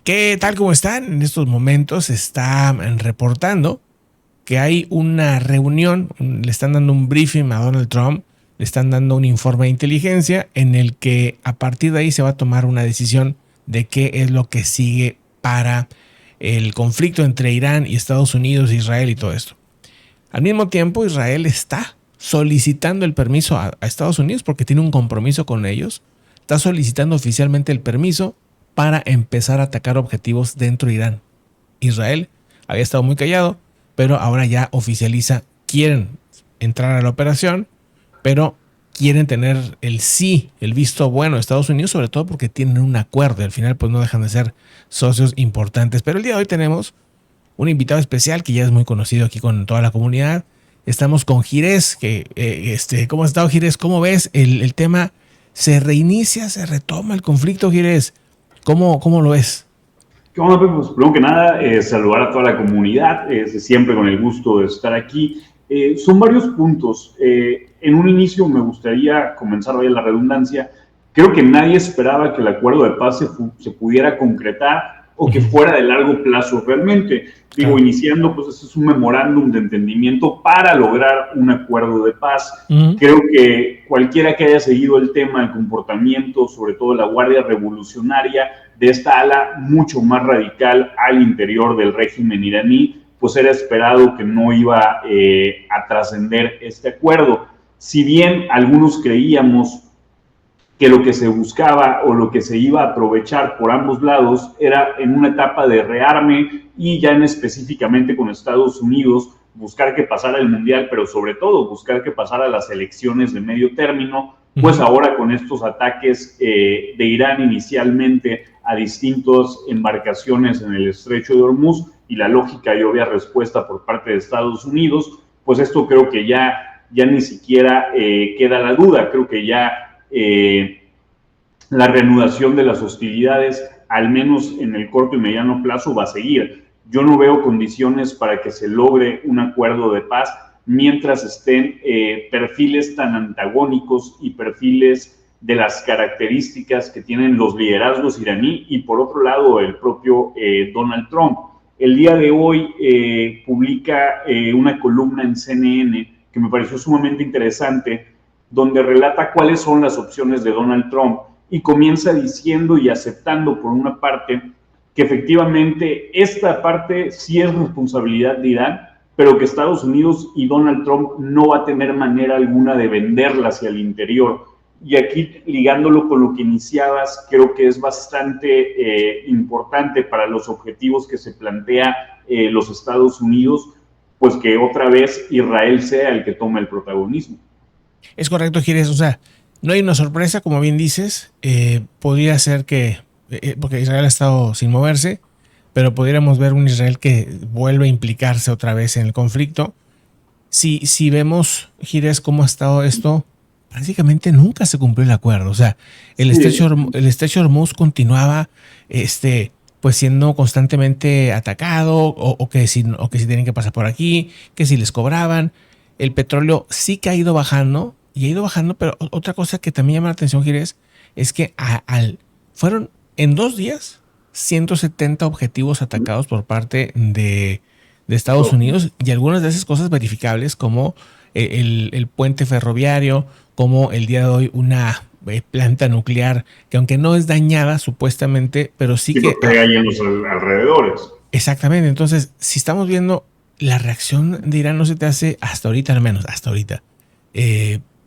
¿Qué tal? ¿Cómo están? En estos momentos se está reportando que hay una reunión, le están dando un briefing a Donald Trump, le están dando un informe de inteligencia en el que a partir de ahí se va a tomar una decisión de qué es lo que sigue para el conflicto entre Irán y Estados Unidos, Israel y todo esto. Al mismo tiempo, Israel está solicitando el permiso a Estados Unidos porque tiene un compromiso con ellos. Está solicitando oficialmente el permiso para empezar a atacar objetivos dentro de Irán. Israel había estado muy callado, pero ahora ya oficializa, quieren entrar a la operación, pero quieren tener el sí, el visto bueno de Estados Unidos, sobre todo porque tienen un acuerdo y al final pues no dejan de ser socios importantes. Pero el día de hoy tenemos un invitado especial que ya es muy conocido aquí con toda la comunidad. Estamos con Gires, ¿cómo has estado, Gires? ¿Cómo ves el tema? ¿Se reinicia, se retoma el conflicto, Gires? ¿Cómo lo ves? ¿Qué onda, Pepe? Pues primero que nada, saludar a toda la comunidad, siempre con el gusto de estar aquí. Son varios puntos. En un inicio me gustaría comenzar, vaya la redundancia, creo que nadie esperaba que el acuerdo de paz se pudiera concretar o que fuera de largo plazo realmente. Digo, iniciando, pues ese es un memorándum de entendimiento para lograr un acuerdo de paz. Creo que cualquiera que haya seguido el tema, el comportamiento, sobre todo la Guardia Revolucionaria, de esta ala mucho más radical al interior del régimen iraní, pues era esperado que no iba a trascender este acuerdo. Si bien algunos creíamos que lo que se buscaba o lo que se iba a aprovechar por ambos lados era en una etapa de rearme y ya en específicamente con Estados Unidos buscar que pasara el Mundial, pero sobre todo buscar que pasara las elecciones de medio término, pues ahora con estos ataques de Irán inicialmente a distintas embarcaciones en el Estrecho de Hormuz y la lógica y obvia respuesta por parte de Estados Unidos, pues esto creo que ya ni siquiera queda la duda. Creo que ya la reanudación de las hostilidades, al menos en el corto y mediano plazo, va a seguir. Yo no veo condiciones para que se logre un acuerdo de paz mientras estén perfiles tan antagónicos y perfiles de las características que tienen los liderazgos iraní y por otro lado el propio Donald Trump. El día de hoy publica una columna en CNN que me pareció sumamente interesante, donde relata cuáles son las opciones de Donald Trump y comienza diciendo y aceptando por una parte que efectivamente esta parte sí es responsabilidad de Irán, pero que Estados Unidos y Donald Trump no va a tener manera alguna de venderla hacia el interior. Y aquí, ligándolo con lo que iniciabas, creo que es bastante importante para los objetivos que se plantea los Estados Unidos, pues que otra vez Israel sea el que tome el protagonismo. Es correcto, Gires. O sea, no hay una sorpresa, como bien dices. Podría ser que, porque Israel ha estado sin moverse, pero podríamos ver un Israel que vuelve a implicarse otra vez en el conflicto. Si vemos, Gires, cómo ha estado esto, prácticamente nunca se cumplió el acuerdo. O sea, el estrecho de Hormuz continuaba pues siendo constantemente atacado, o que si tienen que pasar por aquí, que si les cobraban. El petróleo sí que ha ido bajando, pero otra cosa que también llama la atención, Gires, es que fueron en 2 días 170 objetivos atacados por parte de Estados Unidos, y algunas de esas cosas verificables, como el puente ferroviario, como el día de hoy una planta nuclear que aunque no es dañada supuestamente, pero sí que hay ahí en los alrededores. Exactamente. Entonces, si estamos viendo la reacción de Irán, no se te hace hasta ahorita, al menos hasta ahorita,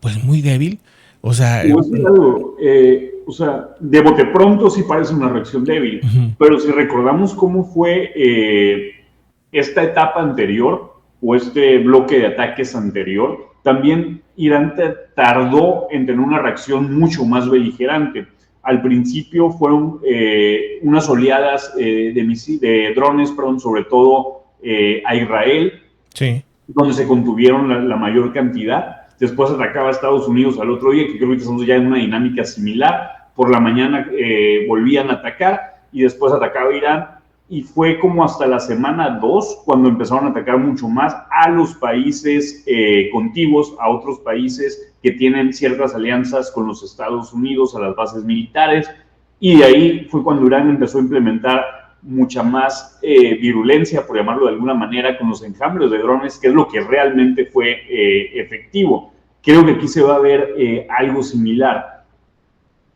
pues muy débil. O sea, o sea, de bote pronto sí parece una reacción débil, pero si recordamos cómo fue esta etapa anterior o este bloque de ataques anterior, también Irán tardó en tener una reacción mucho más beligerante. Al principio fueron unas oleadas de drones, sobre todo a Israel, sí, donde se contuvieron la mayor cantidad. Después atacaba a Estados Unidos al otro día, que creo que estamos ya en una dinámica similar. Por la mañana volvían a atacar y después atacaba Irán. Y fue como hasta la semana 2 cuando empezaron a atacar mucho más a los países contiguos, a otros países que tienen ciertas alianzas con los Estados Unidos, a las bases militares. Y de ahí fue cuando Irán empezó a implementar mucha más virulencia, por llamarlo de alguna manera, con los enjambres de drones, que es lo que realmente fue efectivo. Creo que aquí se va a ver algo similar.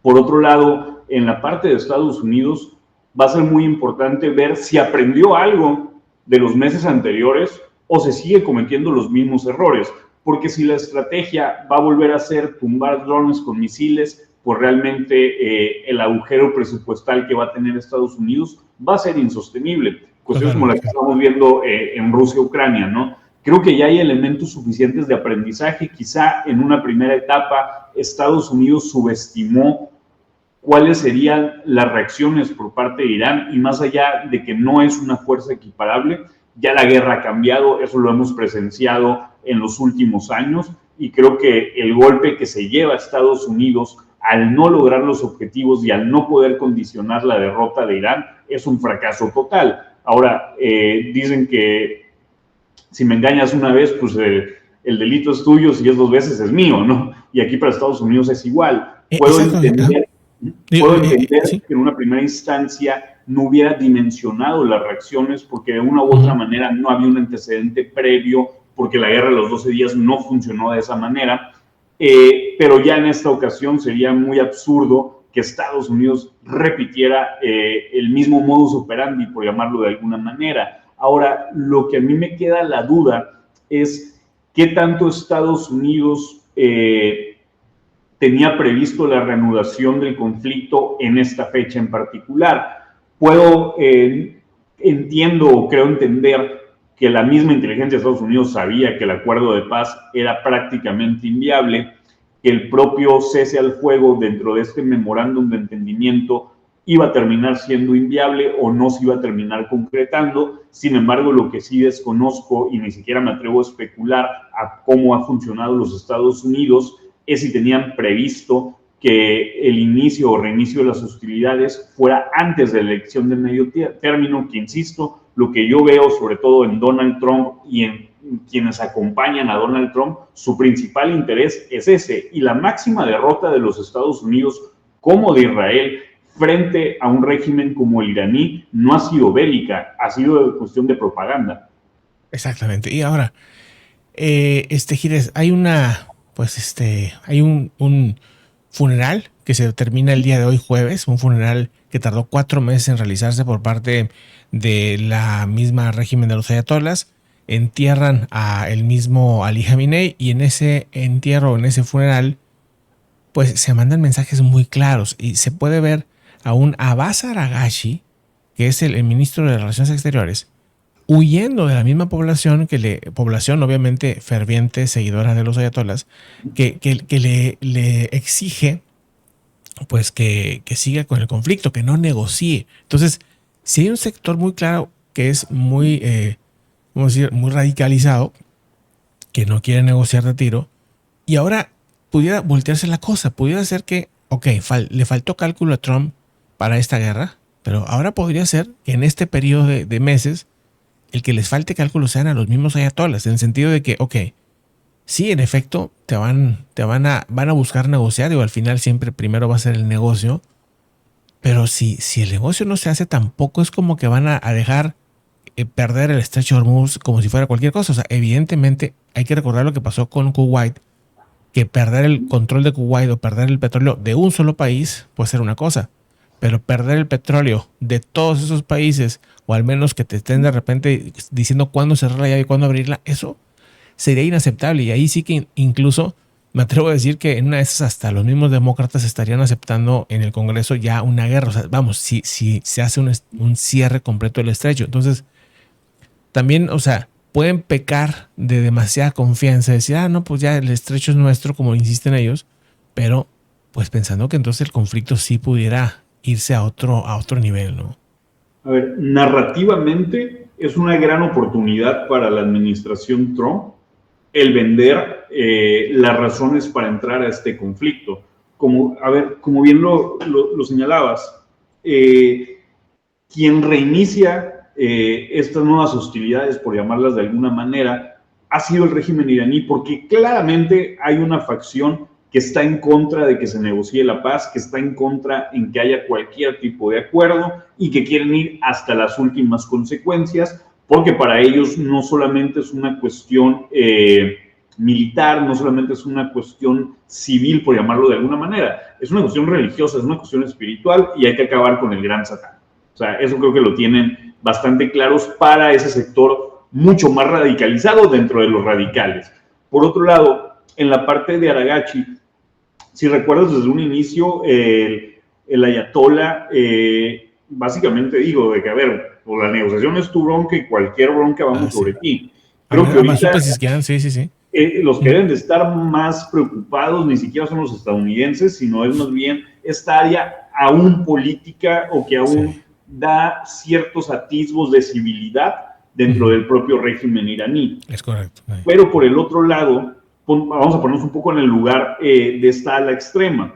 Por otro lado, en la parte de Estados Unidos, va a ser muy importante ver si aprendió algo de los meses anteriores o se sigue cometiendo los mismos errores. Porque si la estrategia va a volver a ser tumbar drones con misiles, pues realmente el agujero presupuestal que va a tener Estados Unidos va a ser insostenible. Cuestiones como la que estamos viendo en Rusia-Ucrania, ¿no? Creo que ya hay elementos suficientes de aprendizaje. Quizá en una primera etapa Estados Unidos subestimó cuáles serían las reacciones por parte de Irán, y más allá de que no es una fuerza equiparable, ya la guerra ha cambiado, eso lo hemos presenciado en los últimos años, y creo que el golpe que se lleva a Estados Unidos al no lograr los objetivos y al no poder condicionar la derrota de Irán es un fracaso total. Ahora, dicen que si me engañas una vez, pues el delito es tuyo, si es 2 veces es mío, ¿no? Y aquí para Estados Unidos es igual. Puedo entender ¿sí? que en una primera instancia no hubiera dimensionado las reacciones porque de una u otra manera no había un antecedente previo, porque la guerra de los 12 días no funcionó de esa manera, pero ya en esta ocasión sería muy absurdo que Estados Unidos repitiera el mismo modus operandi, por llamarlo de alguna manera. Ahora, lo que a mí me queda la duda es qué tanto Estados Unidos tenía previsto la reanudación del conflicto en esta fecha en particular. Entiendo o creo entender que la misma inteligencia de Estados Unidos sabía que el acuerdo de paz era prácticamente inviable, que el propio cese al fuego dentro de este memorándum de entendimiento iba a terminar siendo inviable o no se iba a terminar concretando. Sin embargo, lo que sí desconozco y ni siquiera me atrevo a especular a cómo ha funcionado los Estados Unidos es si tenían previsto que el inicio o reinicio de las hostilidades fuera antes de la elección de medio término, que insisto, lo que yo veo sobre todo en Donald Trump y en quienes acompañan a Donald Trump, su principal interés es ese, y la máxima derrota de los Estados Unidos como de Israel frente a un régimen como el iraní no ha sido bélica, ha sido cuestión de propaganda. Exactamente. Y ahora, Gires, hay hay un funeral que se termina el día de hoy, jueves, un funeral que tardó 4 meses en realizarse por parte de la misma régimen de los ayatolas. Entierran a el mismo Ali Khamenei, y en ese entierro, en ese funeral, pues se mandan mensajes muy claros, y se puede ver a un Abbas Araghchi, que es el ministro de Relaciones Exteriores, huyendo de la misma población, población obviamente ferviente, seguidora de los ayatolas, que le exige pues que siga con el conflicto, que no negocie. Entonces, si hay un sector muy claro que es muy, vamos a decir, muy radicalizado, que no quiere negociar de tiro, y ahora pudiera voltearse la cosa, pudiera ser que, le faltó cálculo a Trump para esta guerra, pero ahora podría ser que en este periodo de meses el que les falte cálculo sean a los mismos ayatolas, en el sentido de que, sí, en efecto, van a buscar negociar, y al final siempre primero va a ser el negocio, pero si el negocio no se hace, tampoco es como que van a dejar perder el estrecho de Hormuz como si fuera cualquier cosa. O sea, evidentemente hay que recordar lo que pasó con Kuwait, que perder el control de Kuwait o perder el petróleo de un solo país puede ser una cosa, pero perder el petróleo de todos esos países, o al menos que te estén de repente diciendo cuándo cerrar la llave y cuándo abrirla, eso sería inaceptable. Y ahí sí que incluso me atrevo a decir que en una de esas hasta los mismos demócratas estarían aceptando en el Congreso ya una guerra. O sea, vamos, si se hace un cierre completo del estrecho. Entonces, también, pueden pecar de demasiada confianza, decir, no, pues ya el estrecho es nuestro, como insisten ellos, pero pues pensando que entonces el conflicto sí pudiera irse a otro nivel, ¿no? A ver, narrativamente es una gran oportunidad para la administración Trump el vender las razones para entrar a este conflicto. Como bien lo señalabas, quien reinicia estas nuevas hostilidades, por llamarlas de alguna manera, ha sido el régimen iraní, porque claramente hay una facción que está en contra de que se negocie la paz, que está en contra en que haya cualquier tipo de acuerdo y que quieren ir hasta las últimas consecuencias, porque para ellos no solamente es una cuestión militar, no solamente es una cuestión civil, por llamarlo de alguna manera, es una cuestión religiosa, es una cuestión espiritual y hay que acabar con el gran Satán. O sea, eso creo que lo tienen bastante claros para ese sector mucho más radicalizado dentro de los radicales. Por otro lado, en la parte de Aragachi, si recuerdas desde un inicio, el ayatollah básicamente digo de que, a ver, pues la negociación es tu bronca y cualquier bronca vamos sobre ti. Creo que ahorita sí. Los que deben de estar más preocupados ni siquiera son los estadounidenses, sino es más bien esta área aún política o que aún da ciertos atisbos de civilidad dentro del propio régimen iraní. Es correcto. Pero por el otro lado, vamos a ponernos un poco en el lugar de esta ala extrema.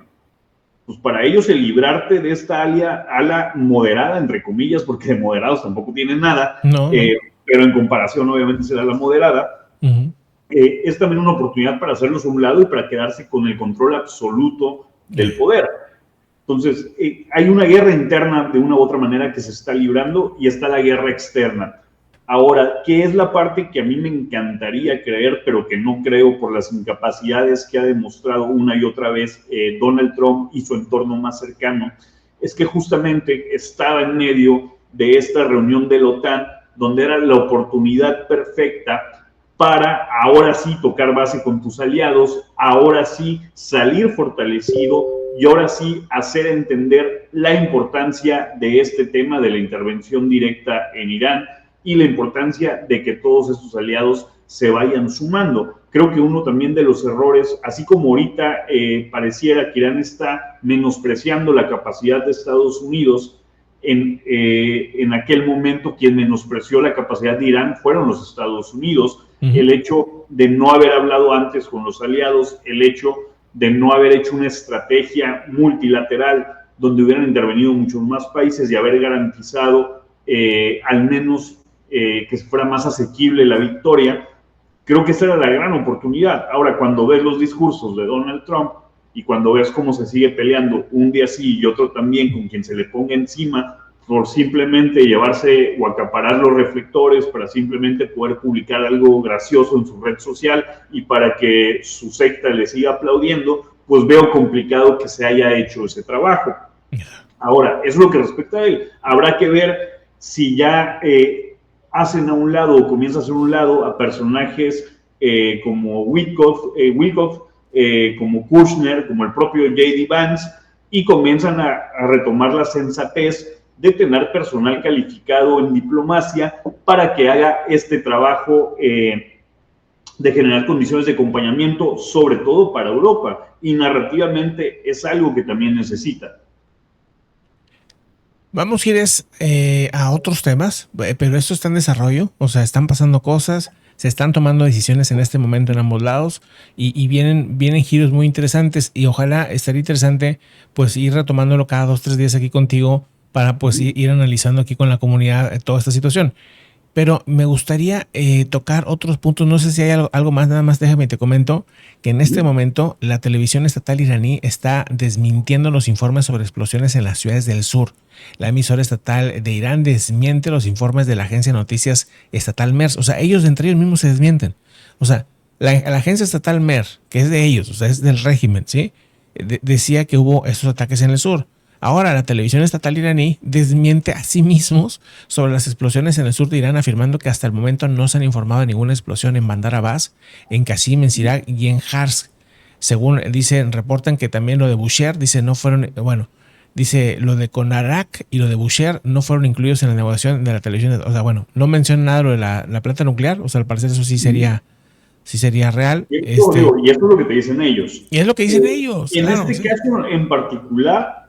Pues para ellos el librarte de esta ala moderada, entre comillas, porque de moderados tampoco tienen nada, pero en comparación obviamente será la moderada, es también una oportunidad para hacerlos a un lado y para quedarse con el control absoluto del poder. Entonces, hay una guerra interna de una u otra manera que se está librando y está la guerra externa. Ahora, ¿qué es la parte que a mí me encantaría creer, pero que no creo por las incapacidades que ha demostrado una y otra vez Donald Trump y su entorno más cercano? Es que justamente estaba en medio de esta reunión de la OTAN, donde era la oportunidad perfecta para ahora sí tocar base con tus aliados, ahora sí salir fortalecido y ahora sí hacer entender la importancia de este tema de la intervención directa en Irán y la importancia de que todos estos aliados se vayan sumando. Creo que uno también de los errores, así como ahorita pareciera que Irán está menospreciando la capacidad de Estados Unidos, en aquel momento quien menospreció la capacidad de Irán fueron los Estados Unidos. El hecho de no haber hablado antes con los aliados, el hecho de no haber hecho una estrategia multilateral donde hubieran intervenido muchos más países y haber garantizado al menos que fuera más asequible la victoria, creo que esa era la gran oportunidad. Ahora, cuando ves los discursos de Donald Trump y cuando ves cómo se sigue peleando un día sí y otro también con quien se le ponga encima por simplemente llevarse o acaparar los reflectores, para simplemente poder publicar algo gracioso en su red social y para que su secta le siga aplaudiendo, pues veo complicado que se haya hecho ese trabajo. Ahora, eso es lo que respecta a él. Habrá que ver si ya hacen a un lado o comienza a hacer un lado a personajes como Witkoff, como Kushner, como el propio J.D. Vance, y comienzan a retomar la sensatez de tener personal calificado en diplomacia para que haga este trabajo de generar condiciones de acompañamiento, sobre todo para Europa, y narrativamente es algo que también necesita. Vamos a ir a otros temas, pero esto está en desarrollo, o sea, están pasando cosas, se están tomando decisiones en este momento en ambos lados y vienen giros muy interesantes y ojalá estaría interesante pues ir retomándolo cada 2-3 días aquí contigo para pues ir analizando aquí con la comunidad toda esta situación. Pero me gustaría tocar otros puntos. No sé si hay algo más, nada más déjame te comento que en este momento la televisión estatal iraní está desmintiendo los informes sobre explosiones en las ciudades del sur. La emisora estatal de Irán desmiente los informes de la agencia de noticias estatal MERS. O sea, ellos entre ellos mismos se desmienten. O sea, la agencia estatal MERS, que es de ellos, o sea, es del régimen, ¿sí? Decía que hubo estos ataques en el sur. Ahora la televisión estatal iraní desmiente a sí mismos sobre las explosiones en el sur de Irán, afirmando que hasta el momento no se han informado de ninguna explosión en Bandar Abbas, en Qasim, en Sirak y en Harsk. Según dicen, reportan que también lo de Bushehr, dice, no fueron, bueno, dice lo de Konarak y lo de Bushehr no fueron incluidos en la negociación de la televisión. O sea, bueno, no menciona nada lo de la planta nuclear, o sea, al parecer eso sí sería real. Y esto es lo que te dicen ellos. Y es lo que dicen ellos. En claro, este caso en particular,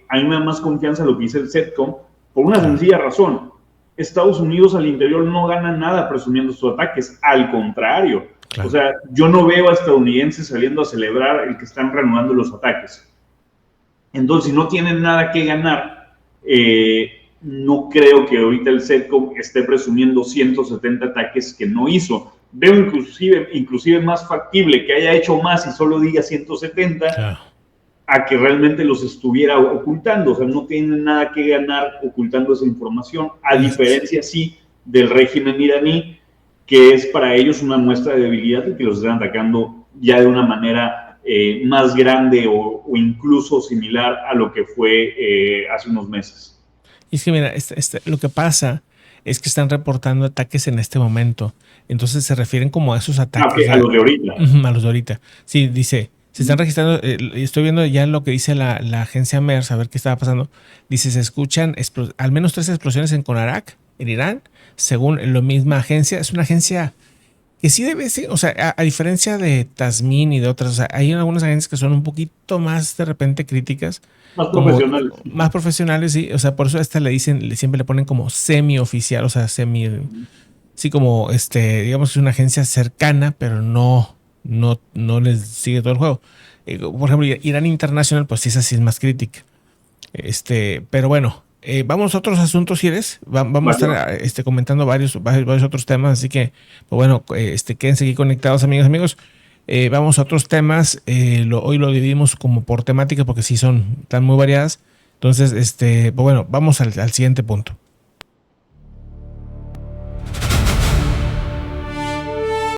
a mí me da más confianza lo que dice el CENTCOM por una sencilla razón. Estados Unidos al interior no gana nada presumiendo sus ataques, al contrario. Claro. O sea, yo no veo a estadounidenses saliendo a celebrar el que están reanudando los ataques. Entonces, si no tienen nada que ganar, no creo que ahorita el CENTCOM esté presumiendo 170 ataques que no hizo. veo inclusive más factible que haya hecho más y solo diga 170, claro, a que realmente los estuviera ocultando. O sea, no tienen nada que ganar ocultando esa información, a diferencia, sí, del régimen iraní, que es para ellos una muestra de debilidad y que los están atacando ya de una manera más grande o incluso similar a lo que fue hace unos meses. Y es que mira, lo que pasa es que están reportando ataques en este momento. Entonces se refieren como a esos ataques. Okay, a los de ahorita. A los de ahorita. Sí, dice, se están registrando, estoy viendo ya lo que dice la agencia MERS, a ver qué estaba pasando. Dice, se escuchan al menos 3 explosiones en Konarak, en Irán, según la misma agencia. Es una agencia que sí debe ser, o sea, a diferencia de Tasmin y de otras, o sea, hay algunas agencias que son un poquito más de repente críticas. Más profesionales. Más profesionales, sí. O sea, por eso a esta le dicen, siempre le ponen como semi-oficial, o sea, sí, como digamos que es una agencia cercana, pero no les sigue todo el juego. Por ejemplo, Irán International, pues sí, esa sí es más crítica. Pero bueno, vamos a otros asuntos, si eres. Vamos a estar comentando varios otros temas, así que, pues bueno, quédense aquí conectados, amigos. Vamos a otros temas. Hoy lo dividimos como por temática porque sí están muy variadas. Entonces, pues bueno, vamos al siguiente punto.